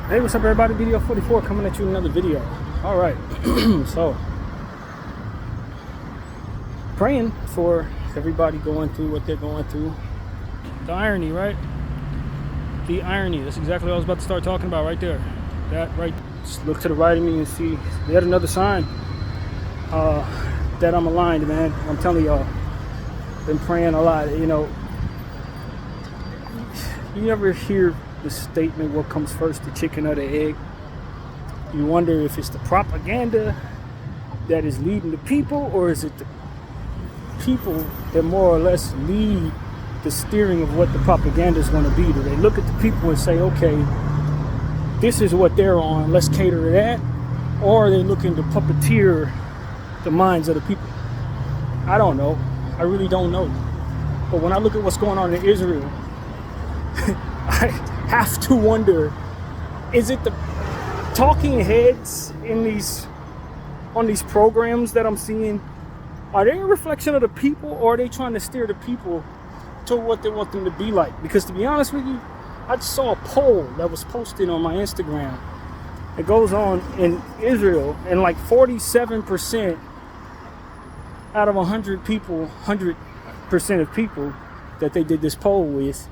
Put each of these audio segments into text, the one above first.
Hey, what's up, everybody? Video 44 coming at you with another video. All right, so praying for everybody going through what they're going through. The irony, right? The irony. That's exactly what I was about to start talking about right there. That right. Just look to the right of me and see yet another sign that I'm aligned, man. I'm telling y'all, been praying a lot. You know, you ever hear the statement, what comes first, the chicken or the egg? You wonder if it's the propaganda that is leading the people, or is it the people that more or less lead the steering of what the propaganda is going to be? Do they look at the people and say, okay, this is what they're on, let's cater to that? Or are they looking to puppeteer the minds of the people? I don't know. I really don't know. But when I look at what's going on in Israel, I have to wonder, is it the talking heads on these programs that I'm seeing, are they a reflection of the people, or are they trying to steer the people to what they want them to be like? Because to be honest with you, I just saw a poll that was posted on my Instagram. It goes on in Israel, and like 47% out of 100 people, 100% of people that they did this poll with,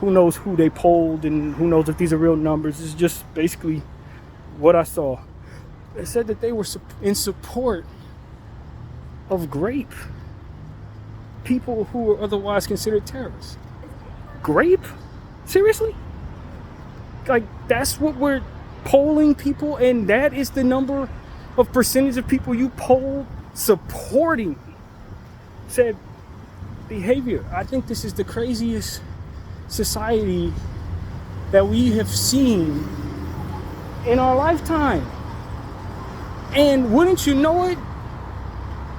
who knows who they polled and who knows if these are real numbers. It's just basically what I saw. They said that they were in support of grape. People who were otherwise considered terrorists. Grape? Seriously? Like, that's what we're polling people, and that is the number of percentage of people you poll supporting said behavior. I think this is the craziest society that we have seen in our lifetime. And wouldn't you know it,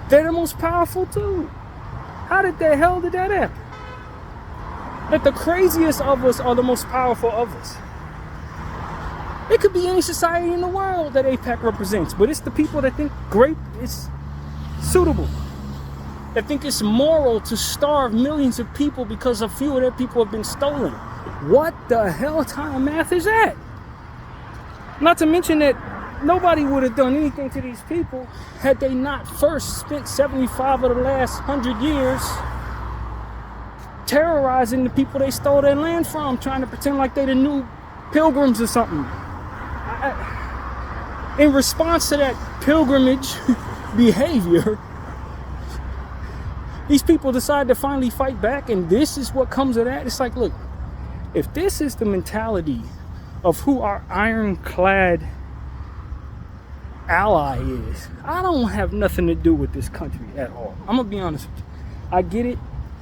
they're the most powerful too. How did the hell did that happen? That the craziest of us are the most powerful of us. It could be any society in the world that AIPAC represents, but it's the people that think grape is suitable, that think it's moral to starve millions of people because a few of their people have been stolen. What the hell kind of math is that? Not to mention that nobody would have done anything to these people had they not first spent 75 of the last 100 years terrorizing the people they stole their land from, trying to pretend like they the new pilgrims or something. In response to that pilgrimage behavior, these people decide to finally fight back, and this is what comes of that. It's like, look, if this is the mentality of who our ironclad ally is, I don't have nothing to do with this country at all. I'm gonna be honest with you. I get it.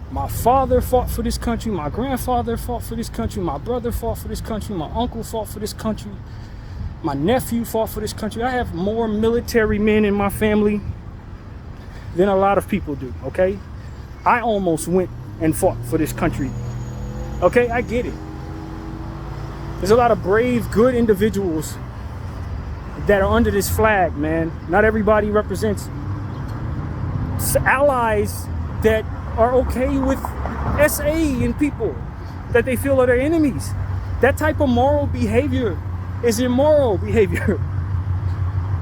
My father fought for this country. My grandfather fought for this country. My brother fought for this country. My uncle fought for this country. My nephew fought for this country. I have more military men in my family than a lot of people do, okay? I almost went and fought for this country. Okay, I get it. There's a lot of brave, good individuals that are under this flag, man. Not everybody represents allies that are okay with SA and people that they feel are their enemies. That type of moral behavior is immoral behavior.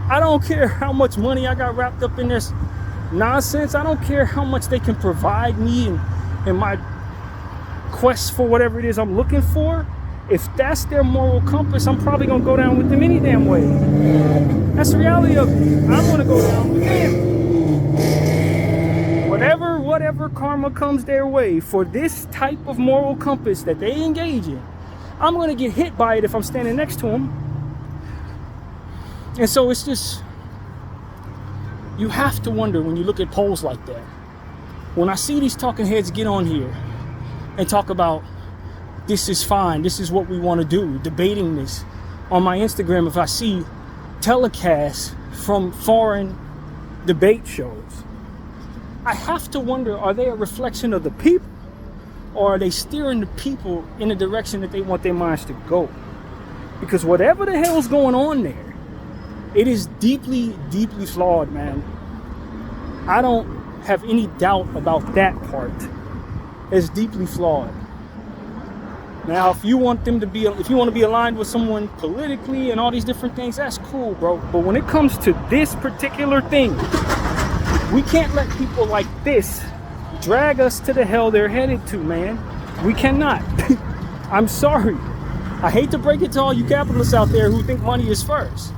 I don't care how much money I got wrapped up in this nonsense. I don't care how much they can provide me in my quest for whatever it is I'm looking for. If that's their moral compass, I'm probably gonna go down with them any damn way. That's the reality of it. I'm gonna go down with them. Whatever karma comes their way for this type of moral compass that they engage in, I'm gonna get hit by it if I'm standing next to them. And so it's just, you have to wonder when you look at polls like that. When I see these talking heads get on here and talk about this is fine, this is what we want to do, debating this on my Instagram, if I see telecasts from foreign debate shows, I have to wonder, are they a reflection of the people, or are they steering the people in the direction that they want their minds to go? Because whatever the hell's going on there, it is deeply, deeply flawed, man. I don't have any doubt about that part. It's deeply flawed. Now, if you want to be aligned with someone politically and all these different things, that's cool, bro. But when it comes to this particular thing, we can't let people like this drag us to the hell they're headed to, man. We cannot. I'm sorry. I hate to break it to all you capitalists out there who think money is first.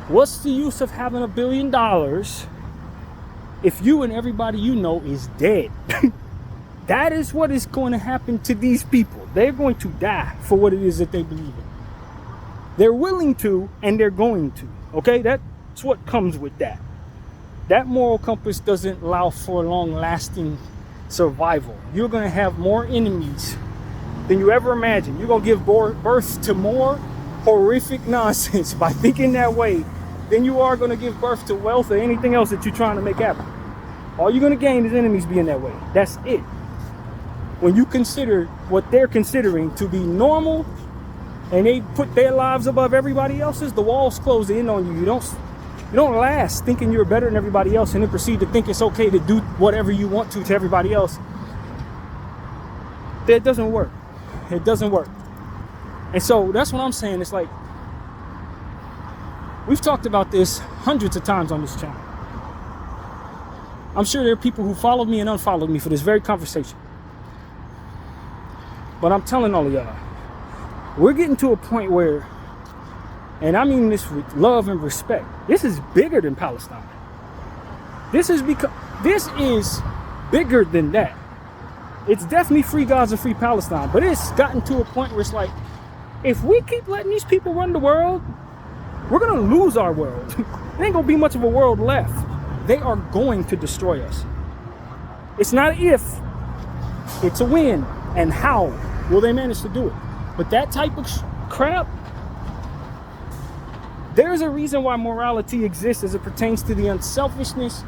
What's the use of having $1 billion if you and everybody you know is dead? That is what is going to happen to these people. They're going to die for what it is that they believe in. They're willing to, and they're going to. Okay, that's what comes with that. That moral compass doesn't allow for long-lasting survival. You're going to have more enemies than you ever imagined. You're going to give birth to more horrific nonsense by thinking that way than you are going to give birth to wealth or anything else that you're trying to make happen. All you're going to gain is enemies being that way. That's it. When you consider what they're considering to be normal and they put their lives above everybody else's, the walls close in on you. You don't last thinking you're better than everybody else and then proceed to think it's okay to do whatever you want to everybody else. That doesn't work. It doesn't work. And so that's what I'm saying. It's like, we've talked about this hundreds of times on this channel. I'm sure there are people who followed me and unfollowed me for this very conversation. But I'm telling all of y'all, we're getting to a point where, and I mean this with love and respect, this is bigger than Palestine. This is bigger than that. It's definitely free Gaza, free Palestine, but it's gotten to a point where it's like, if we keep letting these people run the world, we're gonna lose our world. There ain't gonna be much of a world left. They are going to destroy us. It's not if, it's a when, and how will they manage to do it. But that type of crap, there's a reason why morality exists as it pertains to the unselfishness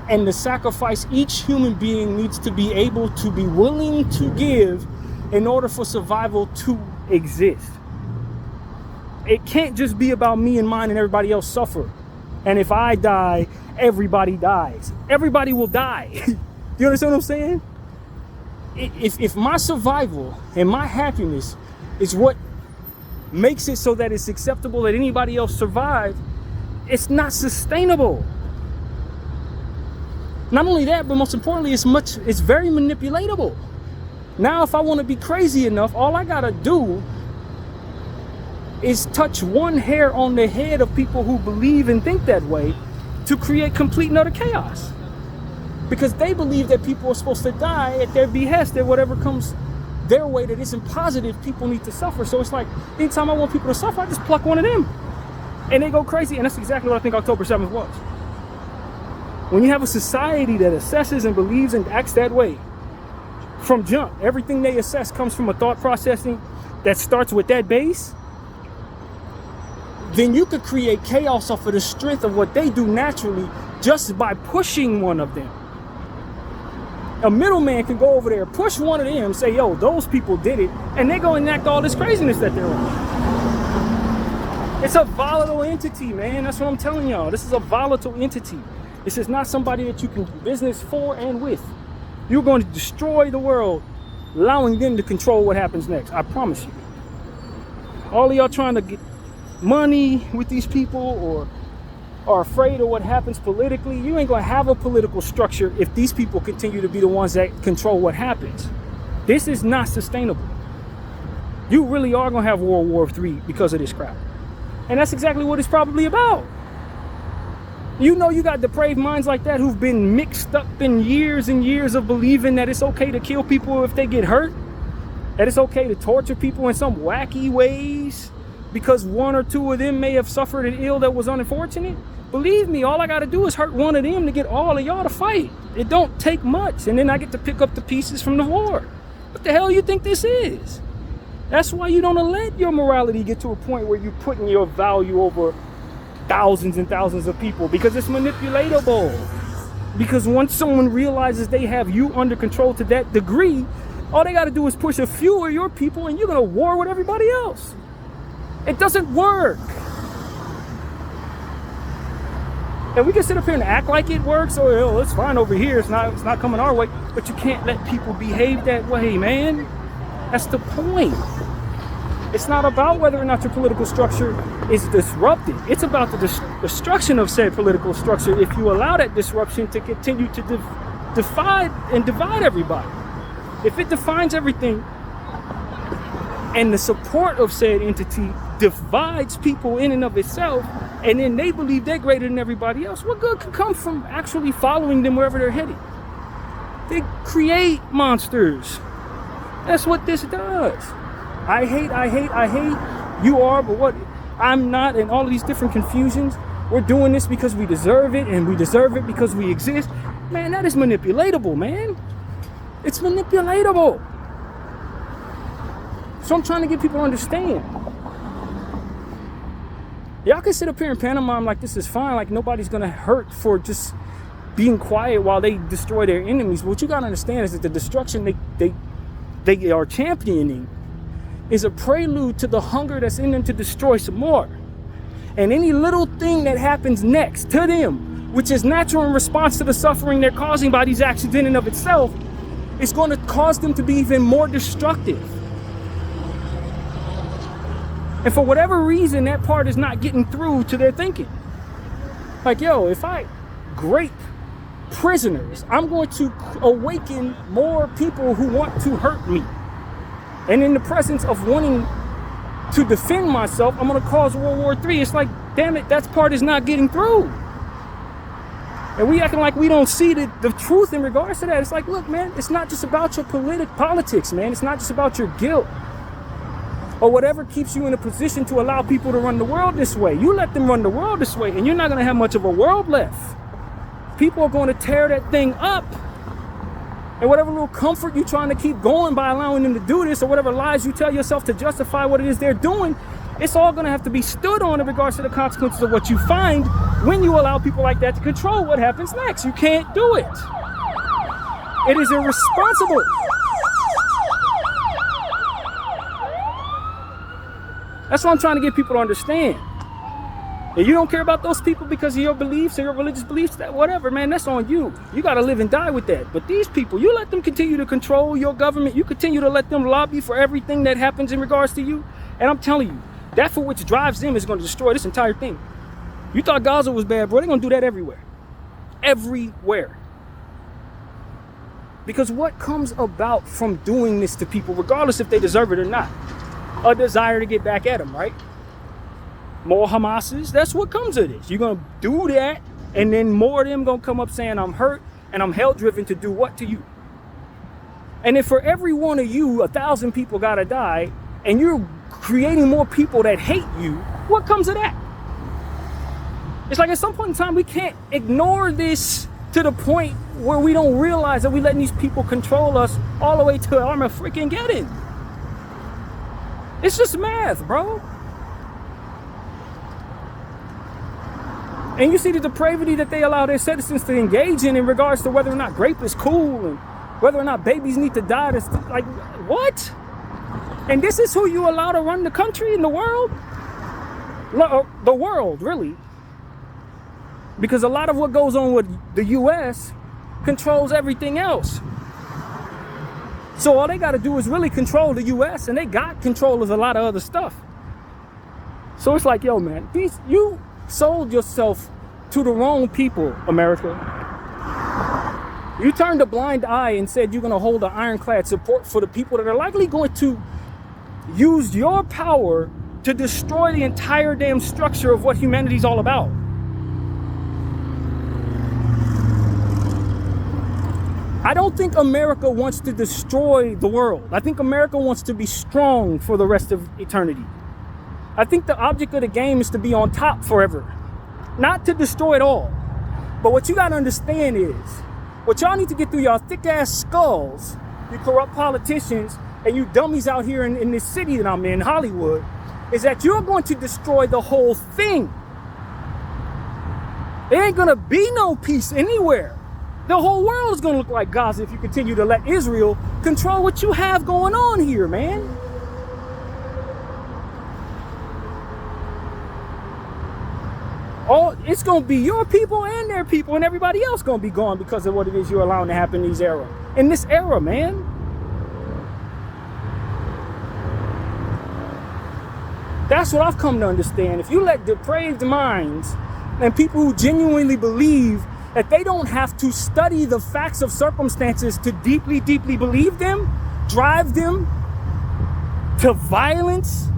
and the sacrifice each human being needs to be able to be willing to give in order for survival to exist. It can't just be about me and mine and everybody else suffer. And if I die, everybody dies. Everybody will die. You understand what I'm saying? If my survival and my happiness is what makes it so that it's acceptable that anybody else survive, it's not sustainable. Not only that, but most importantly, it's very manipulatable. Now, if I want to be crazy enough, all I gotta do is touch one hair on the head of people who believe and think that way to create complete and utter chaos. Because they believe that people are supposed to die at their behest, that whatever comes their way that isn't positive, people need to suffer. So it's like, anytime I want people to suffer, I just pluck one of them. And they go crazy. And that's exactly what I think October 7th was. When you have a society that assesses and believes and acts that way, from jump, everything they assess comes from a thought processing that starts with that base, then you could create chaos off of the strength of what they do naturally just by pushing one of them. A middleman can go over there, push one of them, say, yo, those people did it, and they go enact all this craziness that they're on. It's a volatile entity, man. That's what I'm telling y'all. This is a volatile entity. This is not somebody that you can do business for and with. You're going to destroy the world, allowing them to control what happens next. I promise you. All of y'all trying to get money with these people or are afraid of what happens politically, you ain't going to have a political structure if these people continue to be the ones that control what happens. This is not sustainable. You really are going to have World War III because of this crap. And that's exactly what it's probably about. You know, you got depraved minds like that who've been mixed up in years and years of believing that it's okay to kill people if they get hurt, that it's okay to torture people in some wacky ways because one or two of them may have suffered an ill that was unfortunate. Believe me, all I got to do is hurt one of them to get all of y'all to fight. It don't take much, and then I get to pick up the pieces from the war. What the hell you think this is? That's why you don't let your morality get to a point where you're putting your value over thousands and thousands of people, because it's manipulatable. Because once someone realizes they have you under control to that degree, all they got to do is push a few of your people and you're going to war with everybody else. It doesn't work. And we can sit up here and act like it works, or oh, it's fine over here, it's not coming our way. But you can't let people behave that way, man. That's the point. It's not about whether or not your political structure is disrupted. It's about the destruction of said political structure if you allow that disruption to continue to divide everybody. If it defines everything and the support of said entity divides people in and of itself, and then they believe they're greater than everybody else, what good could come from actually following them wherever they're headed? They create monsters. That's what this does. I hate. You are, but what? I'm not, and all of these different confusions. We're doing this because we deserve it, and we deserve it because we exist. Man, that is manipulatable, man. It's manipulatable. So I'm trying to get people to understand. Y'all can sit up here in Panama like this is fine, like nobody's gonna hurt for just being quiet while they destroy their enemies. But what you gotta understand is that the destruction they are championing is a prelude to the hunger that's in them to destroy some more. And any little thing that happens next to them, which is natural in response to the suffering they're causing by these actions in and of itself, is going to cause them to be even more destructive. And for whatever reason, that part is not getting through to their thinking. Like, yo, if I grape prisoners, I'm going to awaken more people who want to hurt me. And in the presence of wanting to defend myself, I'm going to cause World War III. It's like, damn it, that part is not getting through. And we acting like we don't see the truth in regards to that. It's like, look, man, it's not just about your politics, man. It's not just about your guilt or whatever keeps you in a position to allow people to run the world this way. You let them run the world this way, and you're not going to have much of a world left. People are going to tear that thing up. And whatever little comfort you're trying to keep going by allowing them to do this, or whatever lies you tell yourself to justify what it is they're doing, it's all going to have to be stood on in regards to the consequences of what you find when you allow people like that to control what happens next. You can't do it. It is irresponsible. That's what I'm trying to get people to understand. If you don't care about those people because of your beliefs or your religious beliefs, that whatever, man, that's on you. You got to live and die with that. But these people, you let them continue to control your government. You continue to let them lobby for everything that happens in regards to you. And I'm telling you, that for which drives them is going to destroy this entire thing. You thought Gaza was bad, bro. They're going to do that everywhere. Everywhere. Because what comes about from doing this to people, regardless if they deserve it or not? A desire to get back at them, right? More Hamases, that's what comes of this. You're going to do that, and then more of them going to come up saying, I'm hurt, and I'm hell-driven to do what to you? And if for every one of you, 1,000 people got to die, and you're creating more people that hate you, what comes of that? It's like at some point in time, we can't ignore this to the point where we don't realize that we're letting these people control us all the way to Armageddon. It's just math, bro. And you see the depravity that they allow their citizens to engage in regards to whether or not grape is cool and whether or not babies need to die. That's like, what? And this is who you allow to run the country and the world? The world, really. Because a lot of what goes on with the U.S. controls everything else. So all they got to do is really control the U.S. and they got control of a lot of other stuff. So it's like, yo, man, you sold yourself to the wrong people, America. You turned a blind eye and said you're going to hold an ironclad support for the people that are likely going to use your power to destroy the entire damn structure of what humanity's all about. I don't think America wants to destroy the world. I think America wants to be strong for the rest of eternity. I think the object of the game is to be on top forever, not to destroy it all. But what you got to understand is, what y'all need to get through y'all thick ass skulls, you corrupt politicians and you dummies out here in this city that I'm in, Hollywood, is that you're going to destroy the whole thing. There ain't going to be no peace anywhere. The whole world is going to look like Gaza if you continue to let Israel control what you have going on here, man. It's going to be your people and their people, and everybody else going to be gone because of what it is you're allowing to happen in these eras. in this era, man. That's what I've come to understand. If you let depraved minds and people who genuinely believe that they don't have to study the facts of circumstances to deeply, deeply believe them, drive them to violence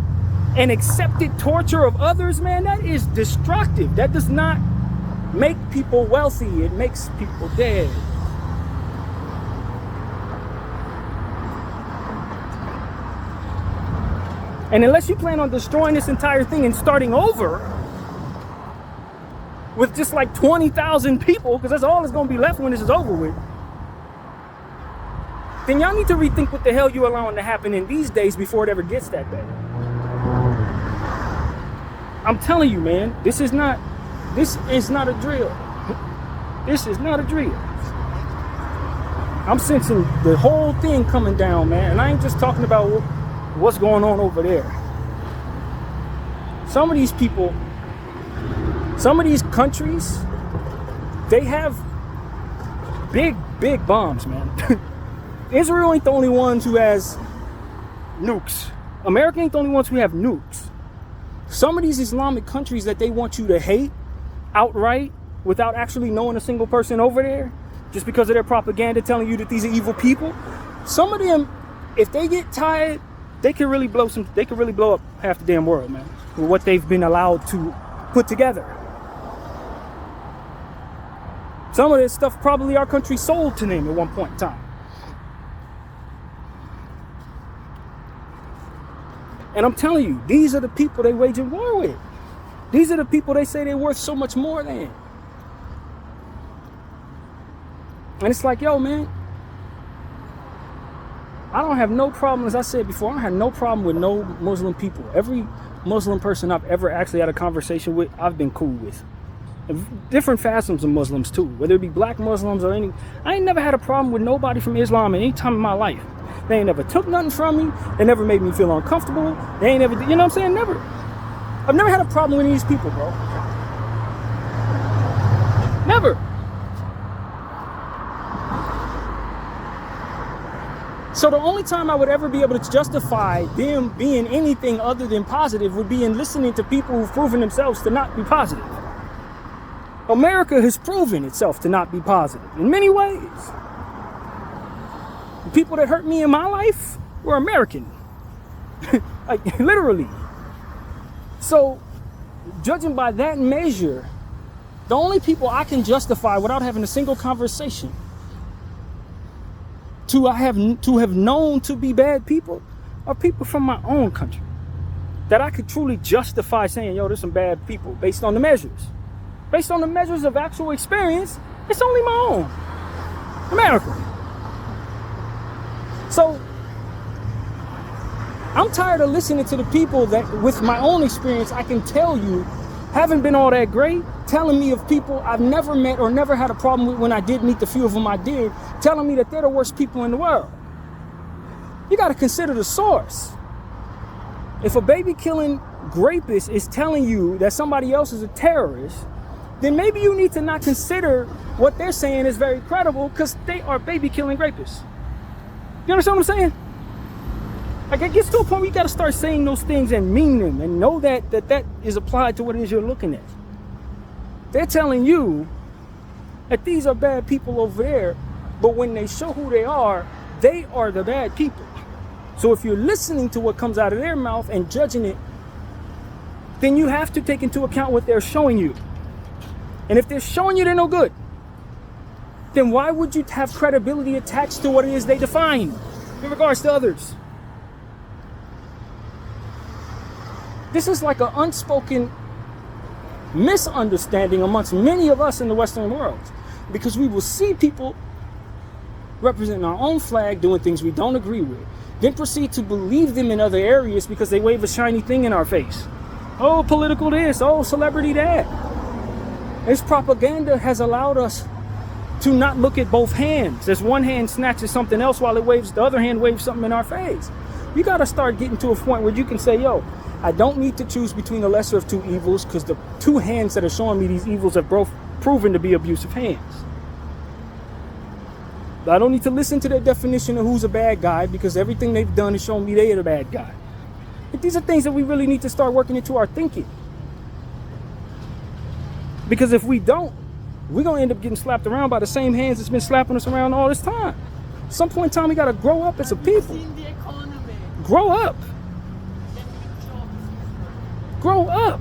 and accepted torture of others, man, that is destructive. That does not make people wealthy. It makes people dead. And unless you plan on destroying this entire thing and starting over with just like 20,000 people, because that's all that's going to be left when this is over with, then y'all need to rethink what the hell you're allowing to happen in these days before it ever gets that bad. I'm telling you, man, this is not a drill. This is not a drill. I'm sensing the whole thing coming down, man. And I ain't just talking about what's going on over there. Some of these people, some of these countries, they have big bombs, man. Israel ain't the only ones who has nukes. America ain't the only ones who have nukes. Some of these Islamic countries that they want you to hate outright without actually knowing a single person over there, just because of their propaganda telling you that these are evil people. Some of them, if they get tired, they can really blow up half the damn world, man, with what they've been allowed to put together. Some of this stuff probably our country sold to them at one point in time. And I'm telling you, these are the people they waging war with. These are the people they say they're worth so much more than. And it's like, yo, man, I don't have no problem, as I said before, I don't have no problem with no Muslim people. Every Muslim person I've ever actually had a conversation with, I've been cool with. And different facets of Muslims too, whether it be black Muslims or any. I ain't never had a problem with nobody from Islam at any time in my life. They ain't never took nothing from me. They never made me feel uncomfortable. They ain't never, you know what I'm saying? Never. I've never had a problem with these people, bro. Never. So the only time I would ever be able to justify them being anything other than positive would be in listening to people who've proven themselves to not be positive. America has proven itself to not be positive in many ways. The people that hurt me in my life were American. Like, literally. So, judging by that measure, the only people I can justify without having a single conversation to have known to be bad people are people from my own country. That I could truly justify saying, yo, there's some bad people based on the measures. Based on the measures of actual experience, it's only my own. America. So, I'm tired of listening to the people that, with my own experience, I can tell you, haven't been all that great, telling me of people I've never met or never had a problem with when I did meet the few of them I did, telling me that they're the worst people in the world. You got to consider the source. If a baby-killing rapist is telling you that somebody else is a terrorist, then maybe you need to not consider what they're saying is very credible, because they are baby-killing rapists. You understand what I'm saying? Like, it gets to a point where you got to start saying those things and mean them and know that is applied to what it is you're looking at. They're telling you that these are bad people over there, but when they show who they are the bad people. So if you're listening to what comes out of their mouth and judging it, then you have to take into account what they're showing you. And if they're showing you they're no good, then why would you have credibility attached to what it is they define in regards to others? This is like an unspoken misunderstanding amongst many of us in the Western world, because we will see people representing our own flag doing things we don't agree with, then proceed to believe them in other areas because they wave a shiny thing in our face. Oh, political this, oh, celebrity that. This propaganda has allowed us to not look at both hands. As one hand snatches something else while it waves, the other hand waves something in our face. You got to start getting to a point where you can say, yo, I don't need to choose between the lesser of two evils, because the two hands that are showing me these evils have both proven to be abusive hands. I don't need to listen to their definition of who's a bad guy, because everything they've done is showing me they are the bad guy. But these are things that we really need to start working into our thinking. Because if we don't, we're going to end up getting slapped around by the same hands that's been slapping us around all this time. At some point in time, we got to grow up as a people. Grow up. Grow up.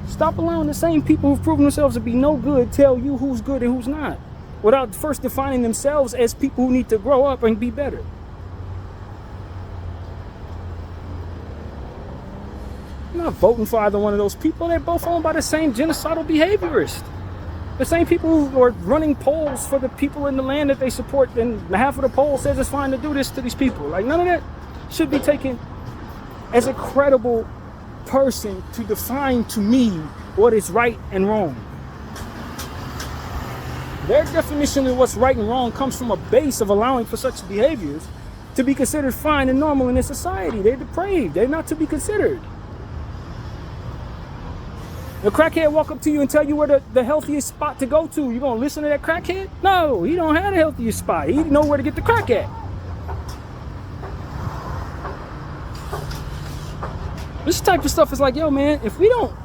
Stop allowing the same people who've proven themselves to be no good tell you who's good and who's not, without first defining themselves as people who need to grow up and be better. I'm not voting for either one of those people. They're both owned by the same genocidal behaviorists. The same people who are running polls for the people in the land that they support, and half of the poll says it's fine to do this to these people. Like, none of that should be taken as a credible person to define to me what is right and wrong. Their definition of what's right and wrong comes from a base of allowing for such behaviors to be considered fine and normal in this society. They're depraved. They're not to be considered. A crackhead walk up to you and tell you where the healthiest spot to go to. You gonna listen to that crackhead? No, he don't have the healthiest spot. He know where to get the crack at. This type of stuff is like, yo, man, if we don't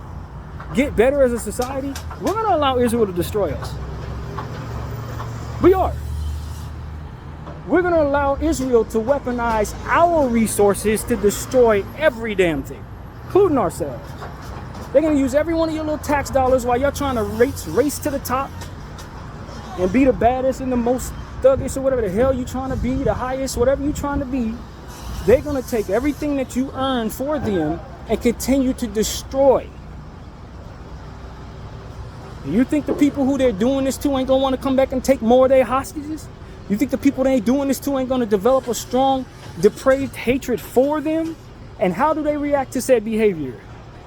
get better as a society, we're gonna allow Israel to destroy us. We are. We're gonna allow Israel to weaponize our resources to destroy every damn thing, including ourselves. They're gonna use every one of your little tax dollars while y'all trying to race to the top and be the baddest and the most thuggish or whatever the hell you trying to be, the highest, whatever you trying to be. They're gonna take everything that you earn for them and continue to destroy. You think the people who they're doing this to ain't gonna want to come back and take more of their hostages? You think the people they ain't doing this to ain't gonna develop a strong, depraved hatred for them? And how do they react to said behavior?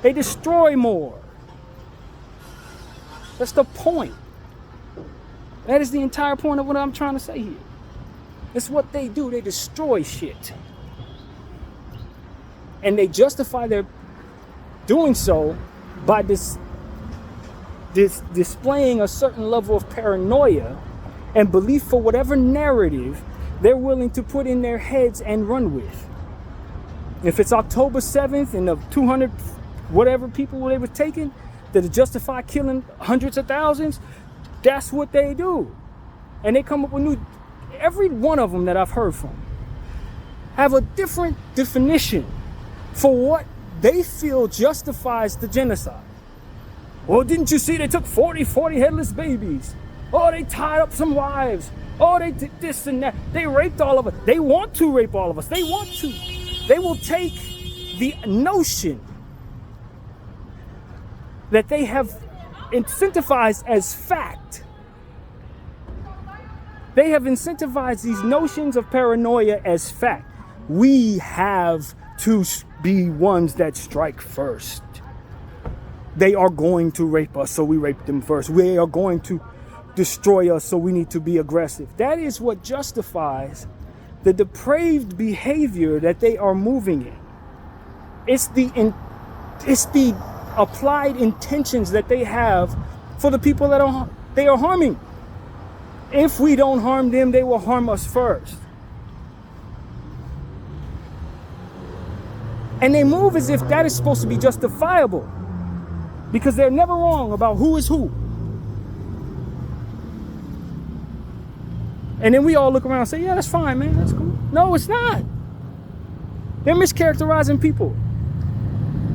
They destroy more. That's the point. That is the entire point of what I'm trying to say here. It's what they do. They destroy shit. And they justify their doing so by displaying a certain level of paranoia and belief for whatever narrative they're willing to put in their heads and run with. If it's October 7th and the 200 whatever people they were taking that justify killing hundreds of thousands, that's what they do. And they come up with new, every one of them that I've heard from have a different definition for what they feel justifies the genocide. Well, didn't you see they took 40 headless babies? Oh, they tied up some wives. Oh, they did this and that. They raped all of us. They want to rape all of us. They want to. They will take the notion that they have incentivized as fact. They have incentivized these notions of paranoia as fact. We have to be ones that strike first. They are going to rape us, so we rape them first. We are going to destroy us, so we need to be aggressive. That is what justifies the depraved behavior that they are moving in. It's the applied intentions that they have for the people that they are harming. If we don't harm them, they will harm us first. And they move as if that is supposed to be justifiable, because they're never wrong about who is who. And then we all look around and say, yeah, that's fine, man, that's cool. No, it's not. They're mischaracterizing people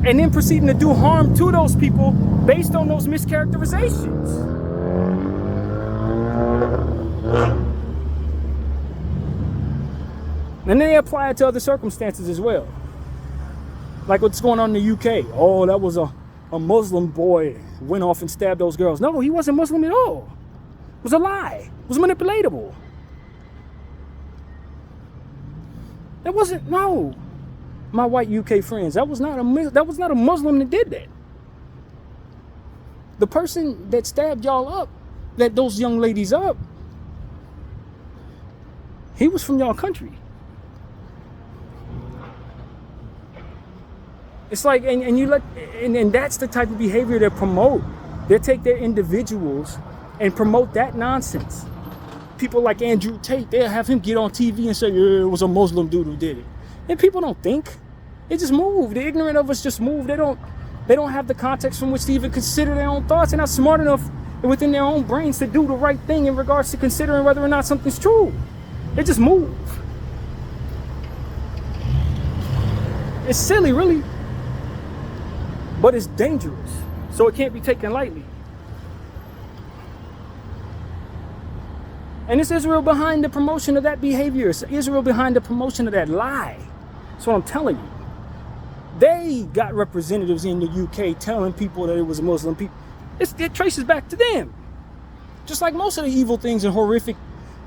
and then proceeding to do harm to those people based on those mischaracterizations. And then they apply it to other circumstances as well. Like what's going on in the UK. Oh, that was a Muslim boy who went off and stabbed those girls. No, he wasn't Muslim at all. It was a lie. It was manipulatable. That wasn't, no. My white UK friends, that was not a Muslim that did that. The person that stabbed y'all up, that those young ladies up, he was from y'all country. It's like, and that's the type of behavior they promote. They take their individuals and promote that nonsense. people like Andrew Tate, they'll have him get on TV and say, yeah, it was a Muslim dude who did it. And people don't think. They just move. The ignorant of us just move. They don't have the context from which to even consider their own thoughts. They're not smart enough within their own brains to do the right thing in regards to considering whether or not something's true. They just move. It's silly, really. But it's dangerous. So it can't be taken lightly. And it's Israel behind the promotion of that behavior. It's Israel behind the promotion of that lie. That's what I'm telling you. They got representatives in the UK telling people that it was Muslim people. It traces back to them. Just like most of the evil things and horrific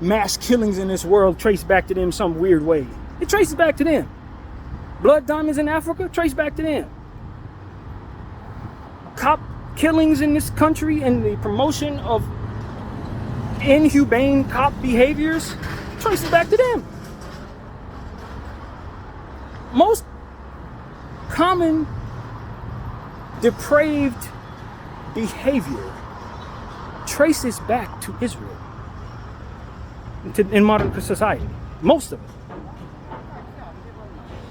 mass killings in this world trace back to them some weird way. It traces back to them. Blood diamonds in Africa trace back to them. Cop killings in this country and the promotion of inhumane cop behaviors traces back to them. Most common depraved behavior traces back to Israel in modern society. Most of it.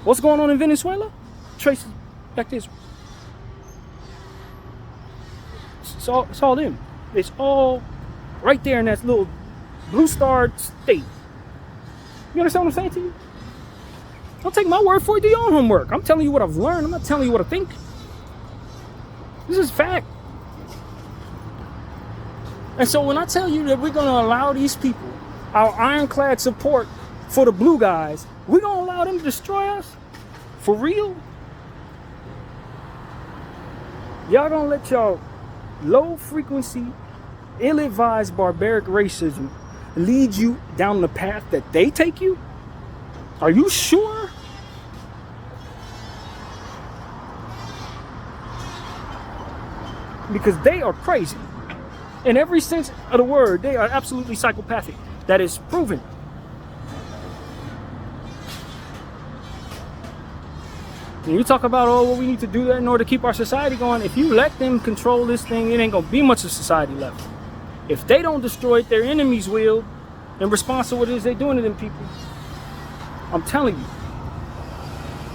What's going on in Venezuela traces back to Israel. It's all them. It's all right there in that little blue-starred state. You understand what I'm saying to you? Don't take my word for it. Do your own homework. I'm telling you what I've learned. I'm not telling you what I think. This is fact. And so when I tell you that we're going to allow these people our ironclad support for the blue guys, we're going to allow them to destroy us? For real? Y'all going to let y'all low-frequency, ill-advised, barbaric racism lead you down the path that they take you? Are you sure? Because they are crazy. In every sense of the word, they are absolutely psychopathic. That is proven. And you talk about, oh, well, we need to do that in order to keep our society going. If you let them control this thing, it ain't going to be much of society left. If they don't destroy it, their enemies will, in response to what it is they're doing to them people. I'm telling you,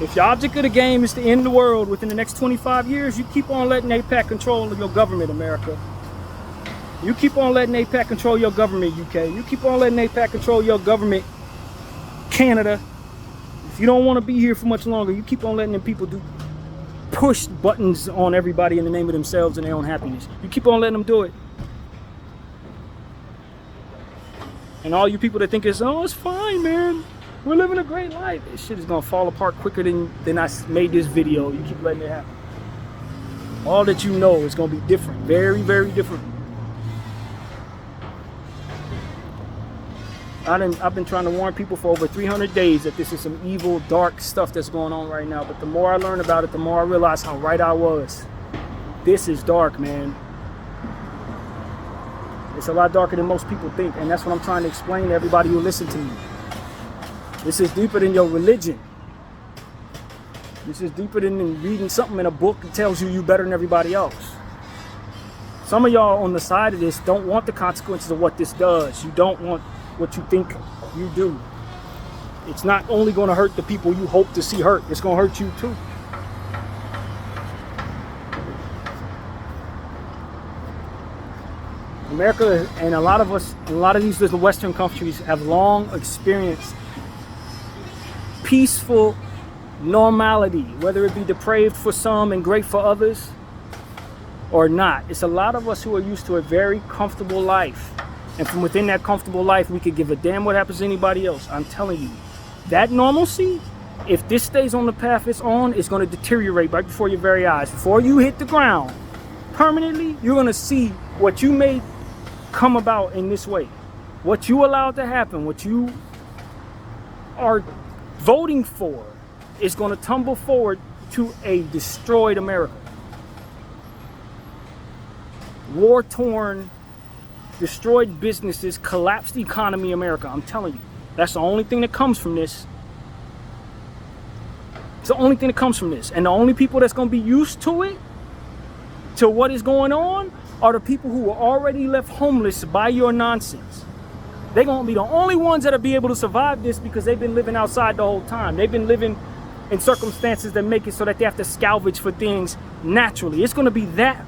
if your object of the game is to end the world within the next 25 years, you keep on letting AIPAC control your government, America. You keep on letting AIPAC control your government, UK. You keep on letting AIPAC control your government, Canada. If you don't want to be here for much longer, you keep on letting them people do push buttons on everybody in the name of themselves and their own happiness. You keep on letting them do it. And all you people that think it's, oh, it's fine, man. We're living a great life. This shit is going to fall apart quicker than I made this video. You keep letting it happen. All that you know is going to be different. Very, very different. I've been trying to warn people for over 300 days that this is some evil, dark stuff that's going on right now. But the more I learn about it, the more I realize how right I was. This is dark, man. It's a lot darker than most people think. And that's what I'm trying to explain to everybody who listen to me. This is deeper than your religion. This is deeper than reading something in a book that tells you you're better than everybody else. Some of y'all on the side of this don't want the consequences of what this does. You don't want what you think you do. It's not only going to hurt the people you hope to see hurt, it's going to hurt you too. America and a lot of us, a lot of these little Western countries have long experienced peaceful normality, whether it be depraved for some and great for others or not. It's a lot of us who are used to a very comfortable life. And from within that comfortable life, we could give a damn what happens to anybody else. I'm telling you, that normalcy, if this stays on the path it's on, it's going to deteriorate right before your very eyes. Before you hit the ground permanently, you're going to see what you made come about in this way. What you allowed to happen, what you are voting for, is going to tumble forward to a destroyed America. War-torn, destroyed businesses, collapsed economy America. I'm telling you, that's the only thing that comes from this. It's the only thing that comes from this. And the only people that's going to be used to it, to what is going on, are the people who were already left homeless by your nonsense. They're going to be the only ones that'll be able to survive this because they've been living outside the whole time. They've been living in circumstances that make it so that they have to salvage for things naturally. It's going to be that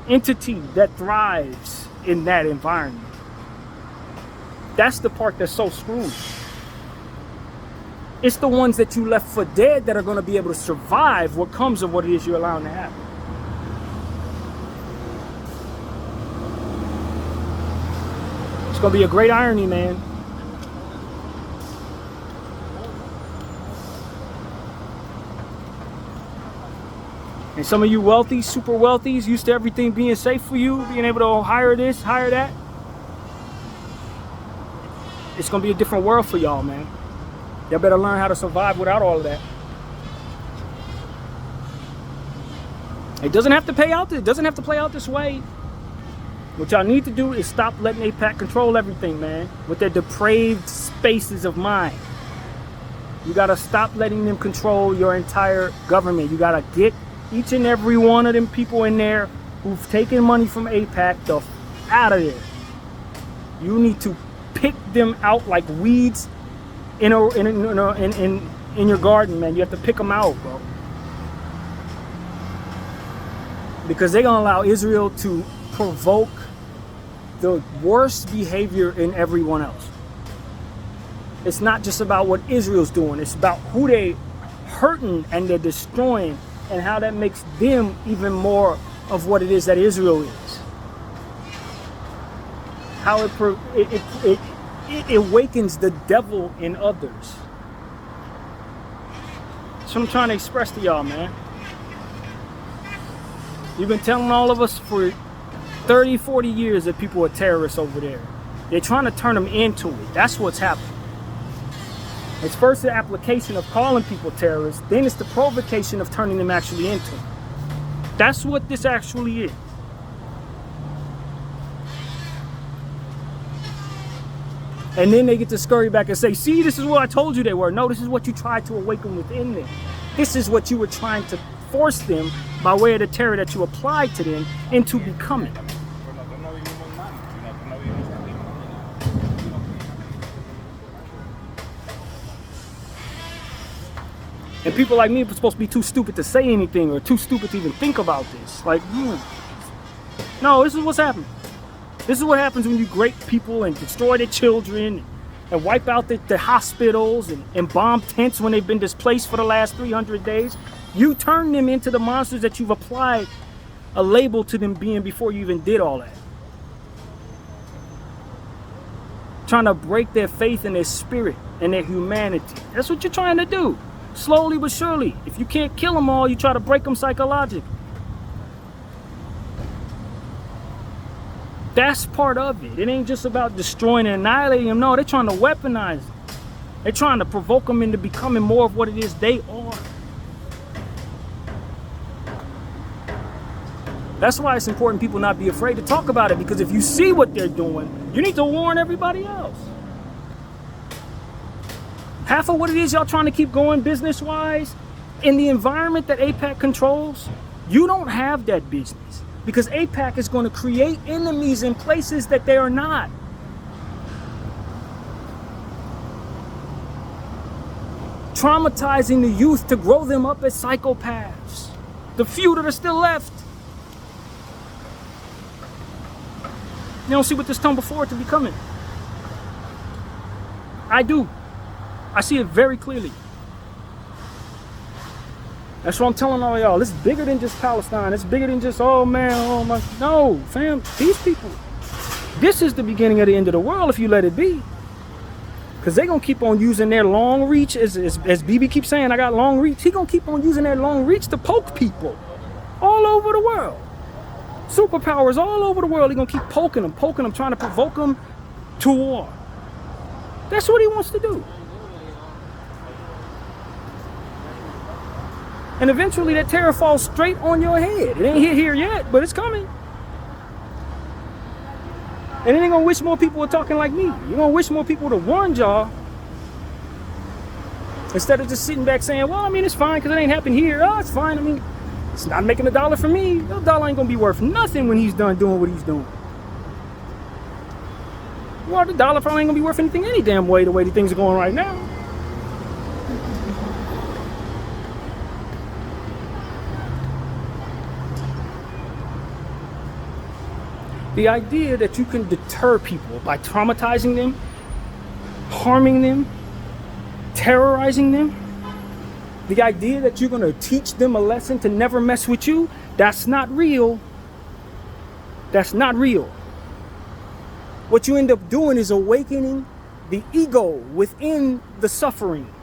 entity that thrives in that environment. That's the part that's so screwed. It's the ones that you left for dead that are going to be able to survive what comes of what it is you're allowing to happen. It's going to be a great irony, man. And some of you wealthy, super wealthies, used to everything being safe for you, being able to hire this, hire that. It's going to be a different world for y'all, man. Y'all better learn how to survive without all of that. It doesn't have to pay out. It doesn't have to play out this way. What y'all need to do is stop letting AIPAC control everything, man, with their depraved spaces of mind. You got to stop letting them control your entire government. You got to get each and every one of them people in there who've taken money from AIPAC out of there. You need to pick them out like weeds in your garden, man. You have to pick them out, bro. Because they're going to allow Israel to provoke the worst behavior in everyone else. It's not just about what Israel's doing. It's about who they hurting and they're destroying and how that makes them even more of what it is that Israel is. How it awakens the devil in others. That's what I'm trying to express to y'all, man. You've been telling all of us for 30, 40 years that people are terrorists over there. They're trying to turn them into it. That's what's happening. It's first the application of calling people terrorists, then it's the provocation of turning them actually into it. That's what this actually is. And then they get to scurry back and say, see, this is what I told you they were. No, this is what you tried to awaken within them. This is what you were trying to force them by way of the terror that you applied to them into becoming. And people like me are supposed to be too stupid to say anything or too stupid to even think about this. Like, no, this is what's happening. This is what happens when you grape people and destroy their children and wipe out the hospitals and bomb tents when they've been displaced for the last 300 days. You turn them into the monsters that you've applied a label to them being before you even did all that. Trying to break their faith and their spirit and their humanity. That's what you're trying to do. Slowly but surely. If you can't kill them all, you try to break them psychologically. That's part of it. It ain't just about destroying and annihilating them. No, they're trying to weaponize them. They're trying to provoke them into becoming more of what it is they are. That's why it's important people not be afraid to talk about it, because if you see what they're doing, you need to warn everybody else. Half of what it is y'all trying to keep going business-wise, in the environment that AIPAC controls, you don't have that business. Because AIPAC is going to create enemies in places that they are not. Traumatizing the youth to grow them up as psychopaths. The few that are still left. You don't see what this tumble forward to becoming. I do. I see it very clearly. That's what I'm telling all y'all. It's bigger than just Palestine. It's bigger than just, oh man, oh my. No, fam, these people. This is the beginning of the end of the world if you let it be. Because they're going to keep on using their long reach. As BB keeps saying, I got long reach. He's going to keep on using their long reach to poke people all over the world. Superpowers all over the world. He's going to keep poking them, trying to provoke them to war. That's what he wants to do. And eventually that terror falls straight on your head. It ain't hit here yet, but it's coming. And then they're going to wish more people were talking like me. You're going to wish more people to warn y'all. Instead of just sitting back saying, well, I mean, it's fine because it ain't happened here. Oh, it's fine. I mean, it's not making a dollar for me. That dollar ain't going to be worth nothing when he's done doing what he's doing. Well, the dollar probably ain't gonna be worth anything any damn way the way the things are going right now. The idea that you can deter people by traumatizing them, harming them, terrorizing them, the idea that you're gonna teach them a lesson to never mess with you, that's not real. That's not real. What you end up doing is awakening the ego within the suffering.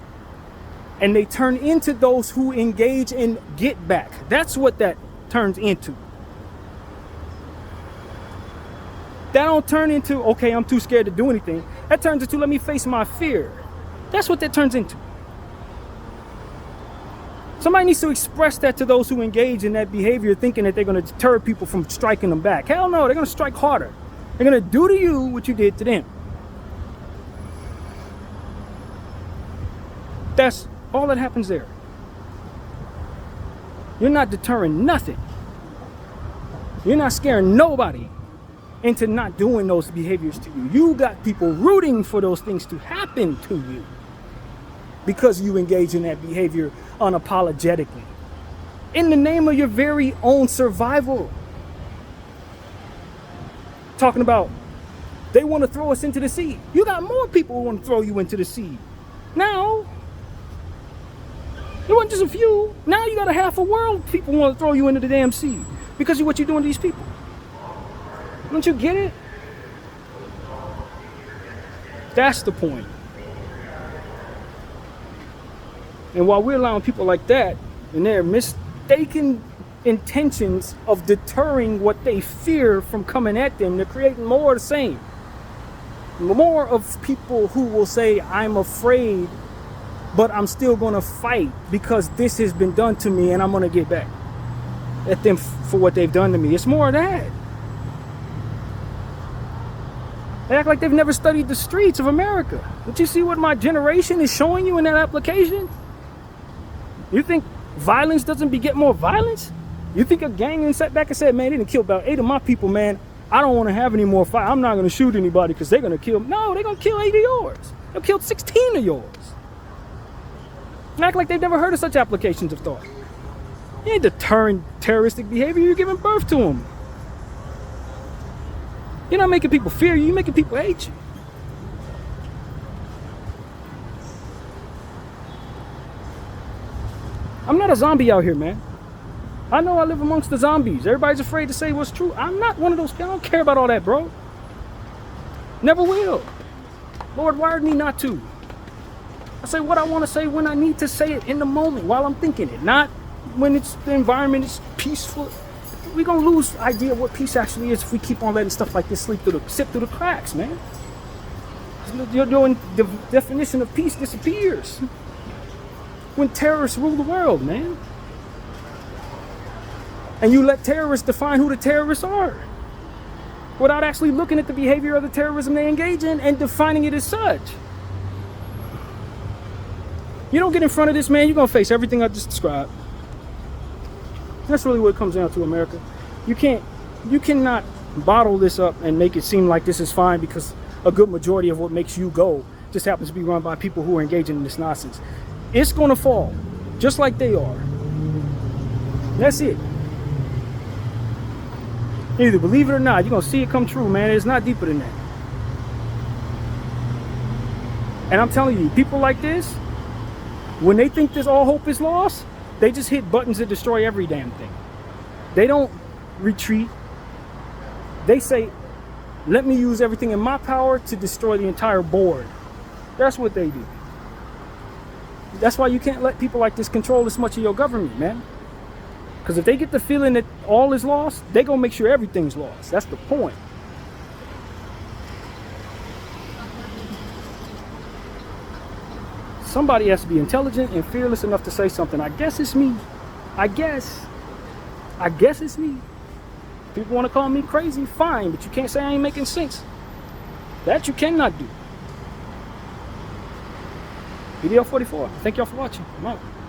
And they turn into those who engage in get back. That's what that turns into. That don't turn into, okay, I'm too scared to do anything. That turns into, let me face my fear. That's what that turns into. Somebody needs to express that to those who engage in that behavior, thinking that they're going to deter people from striking them back. Hell no, they're going to strike harder. They're going to do to you what you did to them. That's all that happens there. You're not deterring nothing. You're not scaring nobody into not doing those behaviors to you. You got people rooting for those things to happen to you because you engage in that behavior unapologetically in the name of your very own survival. Talking about they want to throw us into the sea. You got more people who want to throw you into the sea. Now, it wasn't just a few. Now you got a half a world people want to throw you into the damn sea because of what you're doing to these people. Don't you get it? That's the point. And while we're allowing people like that and their mistaken intentions of deterring what they fear from coming at them, they're creating more of the same. More of people who will say, I'm afraid, but I'm still going to fight because this has been done to me and I'm going to get back at them for what they've done to me. It's more of that. They act like they've never studied the streets of America. Don't you see what my generation is showing you in that application? You think violence doesn't beget more violence? You think a gang sat back and said, man, they didn't kill about 8 of my people, man. I don't want to have any more fight. I'm not going to shoot anybody because they're going to kill. No, they're going to kill 8 of yours. They'll kill 16 of yours. And act like they've never heard of such applications of thought. You ain't deterring terroristic behavior. You're giving birth to them. You're not making people fear you. You're making people hate you. I'm not a zombie out here, man. I know I live amongst the zombies. Everybody's afraid to say what's true. I'm not one of those. I don't care about all that, bro. Never will. Lord wired me not to. I say what I want to say when I need to say it in the moment while I'm thinking it, not when it's the environment is peaceful. We're going to lose idea of what peace actually is if we keep on letting stuff like this slip through the cracks, man. The definition of peace disappears when terrorists rule the world, man. And you let terrorists define who the terrorists are without actually looking at the behavior of the terrorism they engage in and defining it as such. You don't get in front of this, man, you're going to face everything I just described. That's really what it comes down to, America. You cannot bottle this up and make it seem like this is fine because a good majority of what makes you go just happens to be run by people who are engaging in this nonsense. It's going to fall, just like they are. That's it. Either believe it or not, you're going to see it come true, man. It's not deeper than that. And I'm telling you, people like this, when they think this all hope is lost, they just hit buttons that destroy every damn thing. They don't retreat. They say, let me use everything in my power to destroy the entire board. That's what they do. That's why you can't let people like this control this much of your government, man. Because if they get the feeling that all is lost, they're going to make sure everything's lost. That's the point. Somebody has to be intelligent and fearless enough to say something. I guess it's me. I guess it's me. People want to call me crazy, fine, but you can't say I ain't making sense. That you cannot do. Video 44. Thank y'all for watching. I'm out.